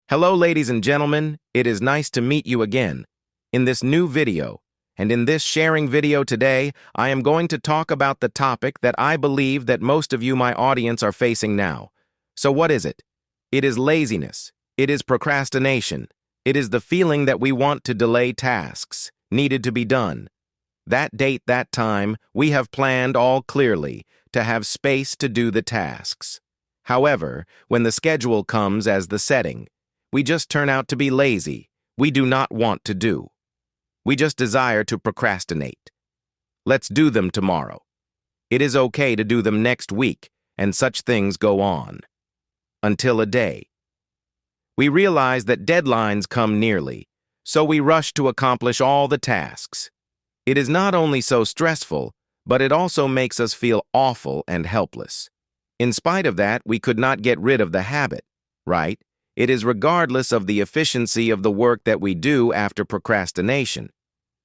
Hello, ladies and gentlemen. It is nice to meet you again in this new video. And in this sharing video today, I am going to talk about the topic that I believe that most of you, my audience, are facing now. So what is it? It is laziness. It is procrastination. It is the feeling that we want to delay tasks needed to be done. That date, that time, we have planned all clearly to have space to do the tasks. However, when the schedule comes as the setting, we just turn out to be lazy. We do not want to do. We just desire to procrastinate. Let's do them tomorrow. It is okay to do them next week, and such things go on. Until a day. We realize that deadlines come nearly, so we rush to accomplish all the tasks. It is not only so stressful, but it also makes us feel awful and helpless. In spite of that, we could not get rid of the habit, right? It is regardless of the efficiency of the work that we do after procrastination.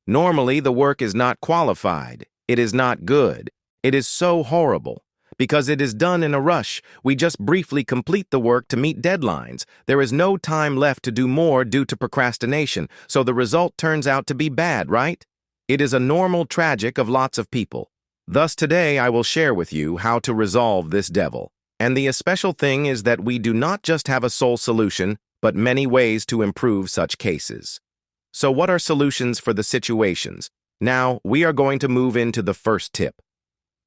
Normally, the work is not qualified. It is not good. It is so horrible. Because it is done in a rush, we just briefly complete the work to meet deadlines. There is no time left to do more due to procrastination, so the result turns out to be bad, right? It is a normal tragic of lots of people. Thus today I will share with you how to resolve this devil. And the special thing is that we do not just have a sole solution, but many ways to improve such cases. So what are solutions for the situations? Now, we are going to move into the first tip.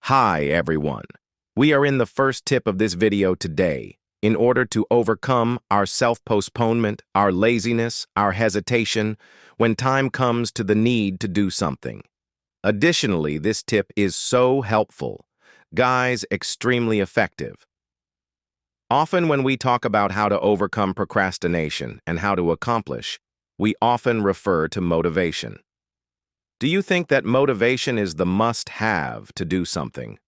Hi, everyone. We are in the first tip of this video today. In order to overcome our self-postponement, our laziness, our hesitation, when time comes to the need to do something. Additionally, this tip is so helpful. Guys, extremely effective. Often when we talk about how to overcome procrastination and how to accomplish, we often refer to motivation. Do you think that motivation is the must-have to do something?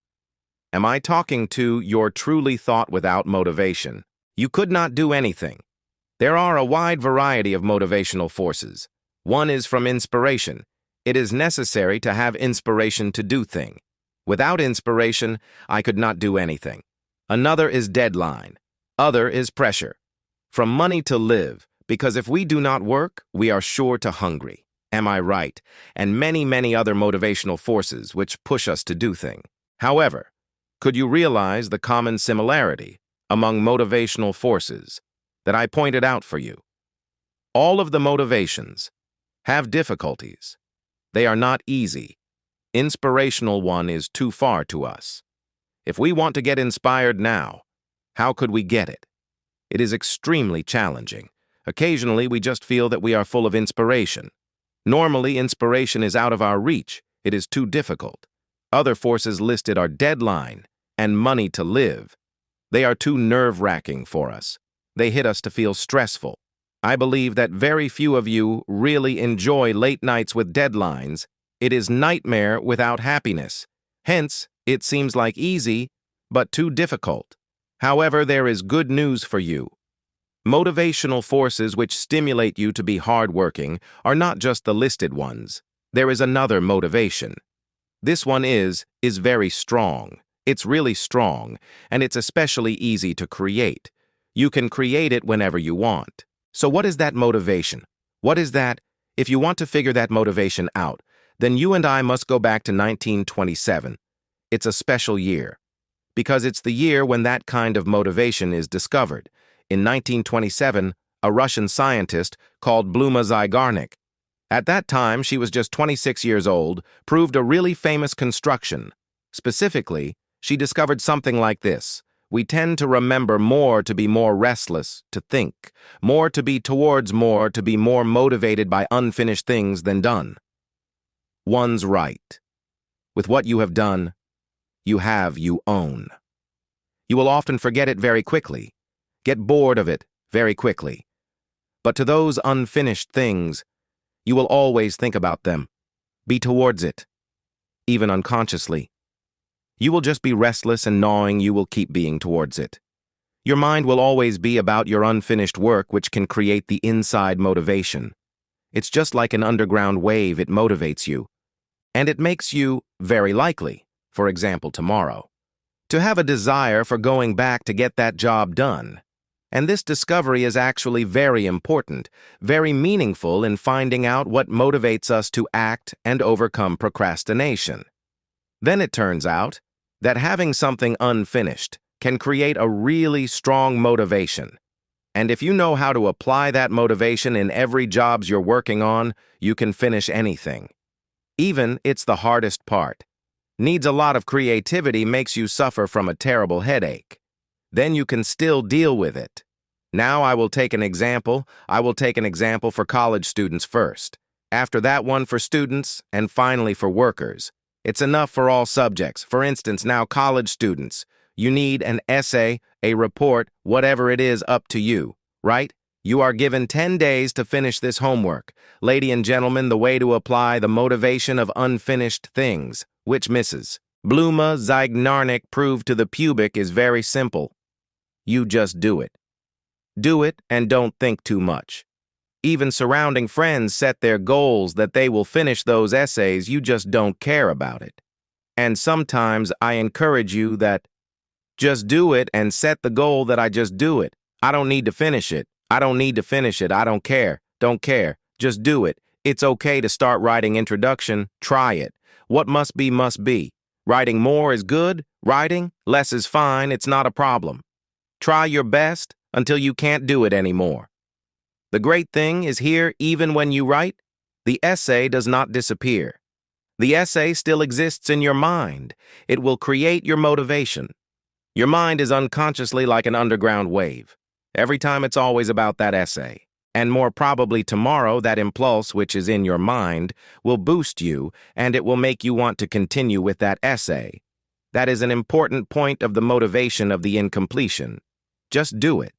Am I talking to your truly thought without motivation? You could not do anything. There are a wide variety of motivational forces. One is from inspiration. It is necessary to have inspiration to do things. Without inspiration, I could not do anything. Another is deadline. Other is pressure. From money to live, because if we do not work, we are sure to hungry. Am I right? And many other motivational forces which push us to do things. However, could you realize the common similarity among motivational forces that I pointed out for you? All of the motivations have difficulties. They are not easy. Inspirational one is too far to us. If we want to get inspired now, how could we get it? It is extremely challenging. Occasionally, we just feel that we are full of inspiration. Normally, inspiration is out of our reach. It is too difficult. Other forces listed are deadline and money to live. They are too nerve-wracking for us. They hit us to feel stressful. I believe that very few of you really enjoy late nights with deadlines. It is nightmare without happiness. Hence, it seems like easy, but too difficult. However, there is good news for you. Motivational forces which stimulate you to be hardworking are not just the listed ones. There is another motivation. This one is very strong. It's really strong, and it's especially easy to create. You can create it whenever you want. So what is that motivation? What is that? If you want to figure that motivation out, then you and I must go back to 1927. It's a special year, because it's the year when that kind of motivation is discovered. In 1927, a Russian scientist called Bluma Zygarnik. At that time, she was just 26 years old, proved a really famous construction. Specifically, she discovered something like this. We tend to remember more to be more restless, to think, more to be towards more, to be more motivated by unfinished things than done. One's right. With what you have done, you own. You will often forget it very quickly, get bored of it very quickly. But to those unfinished things, you will always think about them, be towards it, even unconsciously. You will just be restless and gnawing, you will keep being towards it. Your mind will always be about your unfinished work, which can create the inside motivation. It's just like an underground wave, it motivates you. And it makes you, very likely, for example tomorrow, to have a desire for going back to get that job done. And this discovery is actually very important, very meaningful in finding out what motivates us to act and overcome procrastination. Then it turns out that having something unfinished can create a really strong motivation. And if you know how to apply that motivation in every jobs you're working on, you can finish anything. Even it's the hardest part. Needs a lot of creativity, makes you suffer from a terrible headache. Then you can still deal with it. Now I will take an example. I will take an example for college students first. After that one for students, and finally for workers. It's enough for all subjects. For instance, now college students. You need an essay, a report, whatever it is, up to you, right? You are given 10 days to finish this homework. Ladies and gentlemen, the way to apply the motivation of unfinished things, which Mrs. Bluma Zygnarnik proved to the pubic, is very simple. You just do it. Do it and don't think too much. Even surrounding friends set their goals that they will finish those essays, you just don't care about it. And sometimes I encourage you that just do it and set the goal that I just do it. I don't need to finish it. I don't need to finish it. I don't care. Don't care. Just do it. It's okay to start writing introduction. Try it. What must be, must be. Writing more is good. Writing less is fine. It's not a problem. Try your best until you can't do it anymore. The great thing is here, even when you write, the essay does not disappear. The essay still exists in your mind. It will create your motivation. Your mind is unconsciously like an underground wave. Every time it's always about that essay. And more probably tomorrow, that impulse which is in your mind will boost you, and it will make you want to continue with that essay. That is an important point of the motivation of the incompletion. Just do it.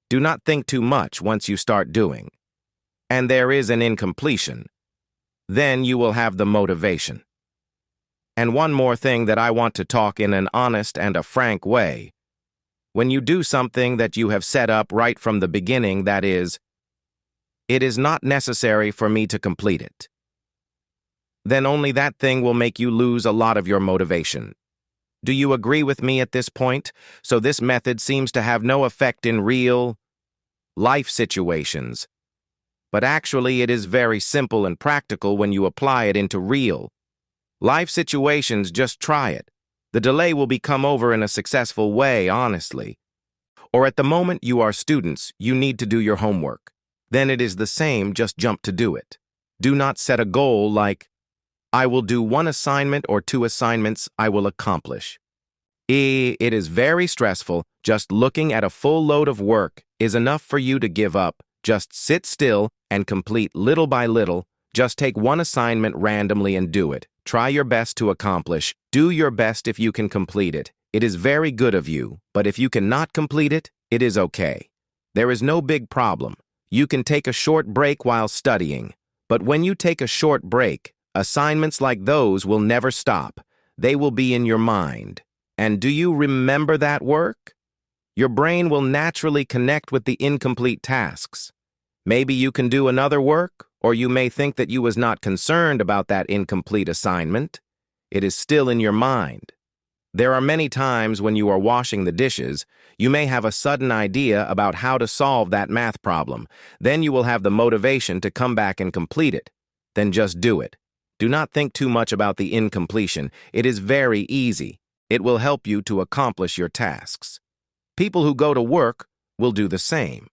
Do not think too much once you start doing. And there is an incompletion. Then you will have the motivation. And one more thing that I want to talk in an honest and a frank way. When you do something that you have set up right from the beginning, that is, it is not necessary for me to complete it, then only that thing will make you lose a lot of your motivation. Do you agree with me at this point? So this method seems to have no effect in real life situations. But actually it is very simple and practical when you apply it into real life situations. Just try it. The delay will become over in a successful way, honestly. Or at the moment you are students, you need to do your homework. Then it is the same, just jump to do it. Do not set a goal like, I will do 1 assignment or 2 assignments I will accomplish. It is very stressful. Just looking at a full load of work is enough for you to give up. Just sit still and complete little by little. Just take 1 assignment randomly and do it. Try your best to accomplish. Do your best if you can complete it. It is very good of you, but if you cannot complete it, it is okay. There is no big problem. You can take a short break while studying. But when you take a short break, assignments like those will never stop. They will be in your mind. And do you remember that work? Your brain will naturally connect with the incomplete tasks. Maybe you can do another work, or you may think that you was not concerned about that incomplete assignment. It is still in your mind. There are many times when you are washing the dishes, you may have a sudden idea about how to solve that math problem. Then you will have the motivation to come back and complete it. Then just do it. Do not think too much about the incompletion. It is very easy. It will help you to accomplish your tasks. People who go to work will do the same.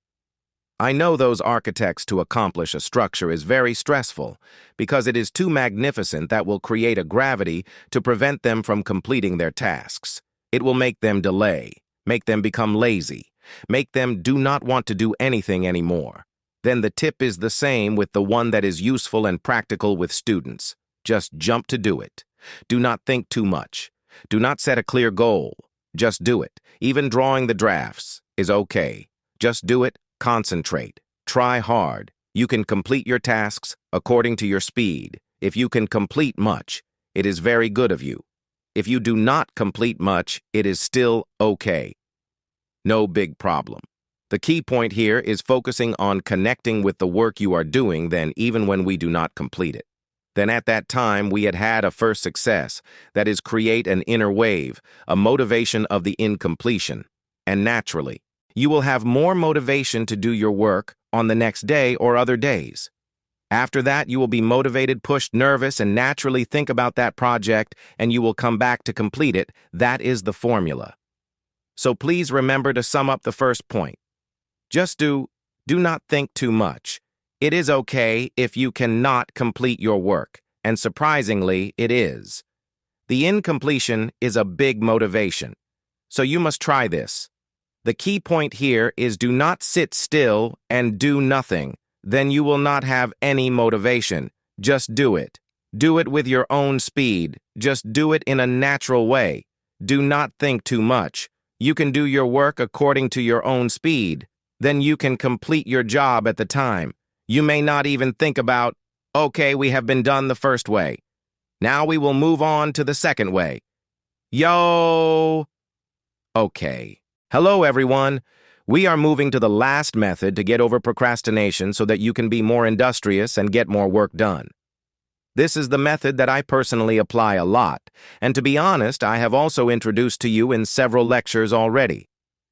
I know those architects to accomplish a structure is very stressful because it is too magnificent that will create a gravity to prevent them from completing their tasks. It will make them delay, make them become lazy, make them do not want to do anything anymore. Then the tip is the same with the one that is useful and practical with students. Just jump to do it. Do not think too much. Do not set a clear goal. Just do it. Even drawing the drafts is okay. Just do it. Concentrate. Try hard. You can complete your tasks according to your speed. If you can complete much, it is very good of you. If you do not complete much, it is still okay. No big problem. The key point here is focusing on connecting with the work you are doing then even when we do not complete it. Then at that time we had a first success, that is create an inner wave, a motivation of the incompletion. And naturally, You will have more motivation to do your work on the next day or other days. After that, you will be motivated, pushed, nervous, and naturally think about that project, and you will come back to complete it. That is the formula. So please remember to sum up the first point. Just do not think too much. It is okay if you cannot complete your work, and surprisingly, it is. The incompletion is a big motivation. So you must try this. The key point here is do not sit still and do nothing. Then you will not have any motivation. Just do it. Do it with your own speed. Just do it in a natural way. Do not think too much. You can do your work according to your own speed. Then you can complete your job at the time. You may not even think about, okay, we have been done the first way. Now we will move on to the second way. Yo! Okay. Hello, everyone. We are moving to the last method to get over procrastination so that you can be more industrious and get more work done. This is the method that I personally apply a lot, and to be honest, I have also introduced to you in several lectures already.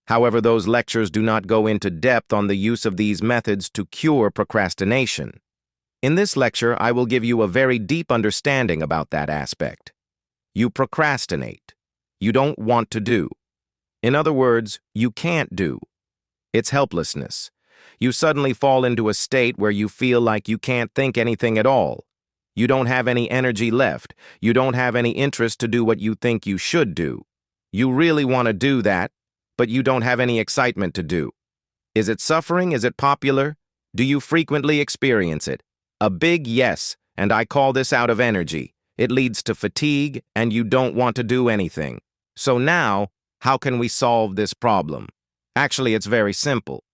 However, those lectures do not go into depth on the use of these methods to cure procrastination. In this lecture, I will give you a very deep understanding about that aspect. You procrastinate. You don't want to do. In other words, you can't do. It's helplessness. You suddenly fall into a state where you feel like you can't think anything at all. You don't have any energy left. You don't have any interest to do what you think you should do. You really want to do that, but you don't have any excitement to do. Is it suffering? Is it popular? Do you frequently experience it? A big yes, and I call this out of energy. It leads to fatigue, and you don't want to do anything. So now, how can we solve this problem? Actually, it's very simple.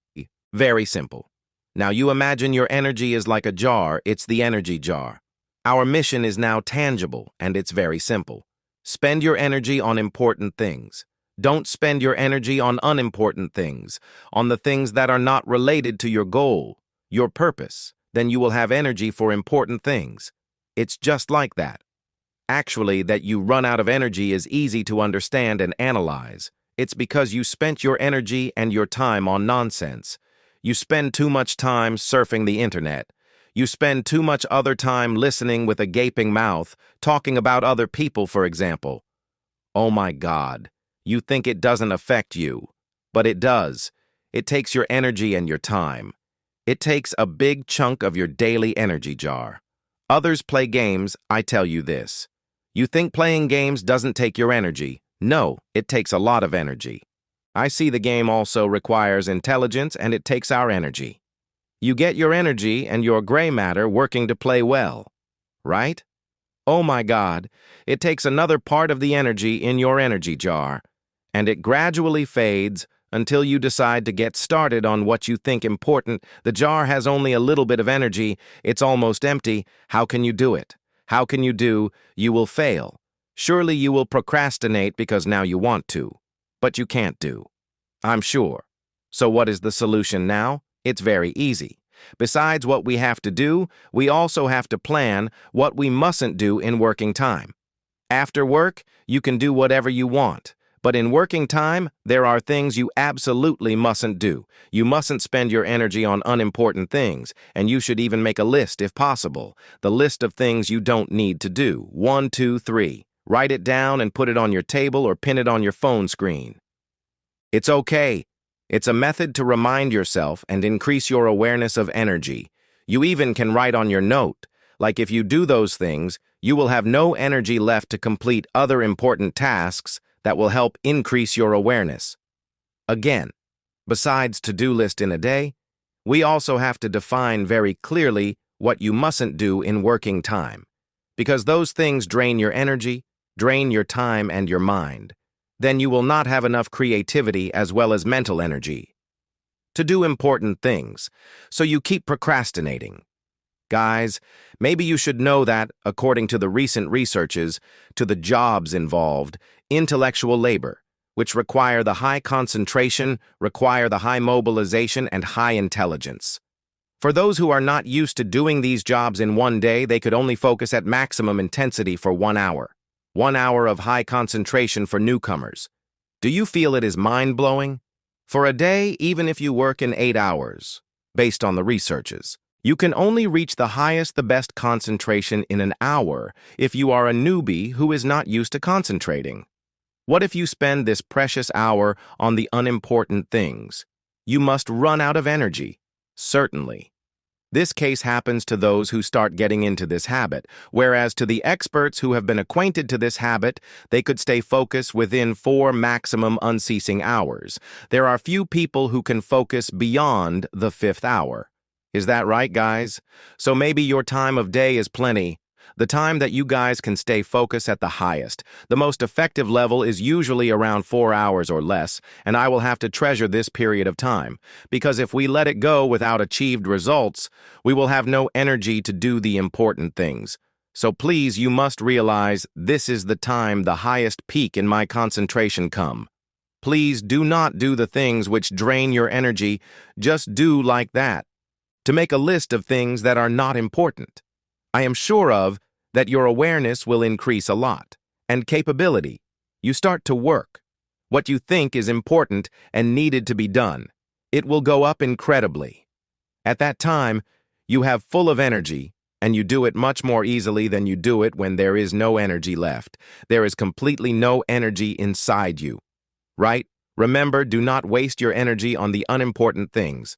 Very simple. Now you imagine your energy is like a jar. It's the energy jar. Our mission is now tangible, and it's very simple. Spend your energy on important things. Don't spend your energy on unimportant things, on the things that are not related to your goal, your purpose. Then you will have energy for important things. It's just like that. Actually, that you run out of energy is easy to understand and analyze. It's because you spent your energy and your time on nonsense. You spend too much time surfing the internet. You spend too much other time listening with a gaping mouth, talking about other people, for example. Oh my God, you think it doesn't affect you, but it does. It takes your energy and your time. It takes a big chunk of your daily energy jar. Others play games, I tell you this. You think playing games doesn't take your energy. No, it takes a lot of energy. I see the game also requires intelligence and it takes our energy. You get your energy and your gray matter working to play well, right? Oh my God, it takes another part of the energy in your energy jar, and it gradually fades until you decide to get started on what you think important. The jar has only a little bit of energy. It's almost empty. How can you do it? How can you do? You will fail. Surely you will procrastinate because now you want to, but you can't do. I'm sure. So what is the solution now? It's very easy. Besides what we have to do, we also have to plan what we mustn't do in working time. After work, you can do whatever you want. But in working time, there are things you absolutely mustn't do. You mustn't spend your energy on unimportant things, and you should even make a list if possible. The list of things you don't need to do. 1, 2, 3. Write it down and put it on your table or pin it on your phone screen. It's okay. It's a method to remind yourself and increase your awareness of energy. You even can write on your note, like if you do those things, you will have no energy left to complete other important tasks that will help increase your awareness. Again, besides to-do list in a day, we also have to define very clearly what you mustn't do in working time, because those things drain your energy, drain your time and your mind. Then you will not have enough creativity as well as mental energy to do important things, so you keep procrastinating. Guys, maybe you should know that, according to the recent researches, to the jobs involved, intellectual labor, which require the high concentration, require the high mobilization, and high intelligence. For those who are not used to doing these jobs in one day, they could only focus at maximum intensity for 1 hour. 1 hour of high concentration for newcomers. Do you feel it is mind-blowing? For a day, even if you work in 8 hours, based on the researches, you can only reach the best concentration in an hour if you are a newbie who is not used to concentrating. What if you spend this precious hour on the unimportant things? You must run out of energy. Certainly. This case happens to those who start getting into this habit, whereas to the experts who have been acquainted to this habit, they could stay focused within 4 maximum unceasing hours. There are few people who can focus beyond the 5th hour. Is that right, guys? So maybe your time of day is plenty. The time that you guys can stay focused at the highest. The most effective level is usually around 4 hours or less, and I will have to treasure this period of time, because if we let it go without achieved results, we will have no energy to do the important things. So please, you must realize this is the time the highest peak in my concentration come. Please do not do the things which drain your energy, just do like that. To make a list of things that are not important. I am sure of that your awareness will increase a lot, and capability. You start to work. What you think is important and needed to be done, it will go up incredibly. At that time, you have full of energy, and you do it much more easily than you do it when there is no energy left. There is completely no energy inside you. Right? Remember, do not waste your energy on the unimportant things.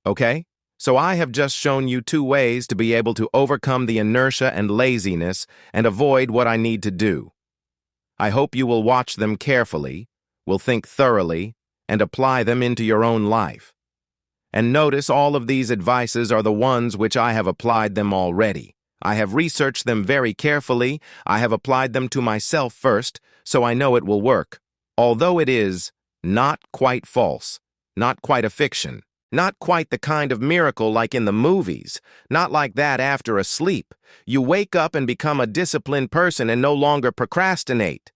Okay? So I have just shown you 2 ways to be able to overcome the inertia and laziness and avoid what I need to do. I hope you will watch them carefully, will think thoroughly, and apply them into your own life. And notice all of these advices are the ones which I have applied them already. I have researched them very carefully, I have applied them to myself first, so I know it will work. Although it is not quite false, not quite a fiction. Not quite the kind of miracle like in the movies. Not like that after a sleep. You wake up and become a disciplined person and no longer procrastinate.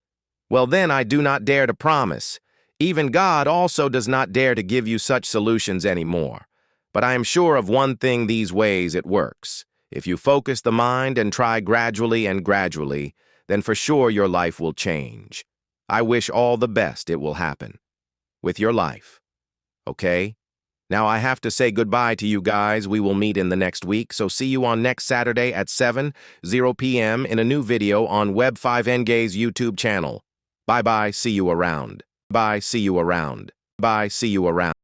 Well, then I do not dare to promise. Even God also does not dare to give you such solutions anymore. But I am sure of one thing: these ways it works. If you focus the mind and try gradually, then for sure your life will change. I wish all the best it will happen with your life. Okay? Now I have to say goodbye to you guys. We will meet in the next week, so see you on next Saturday at 7:00 p.m. in a new video on Web5NGay's YouTube channel. Bye-bye, see you around. Bye, see you around. Bye, see you around.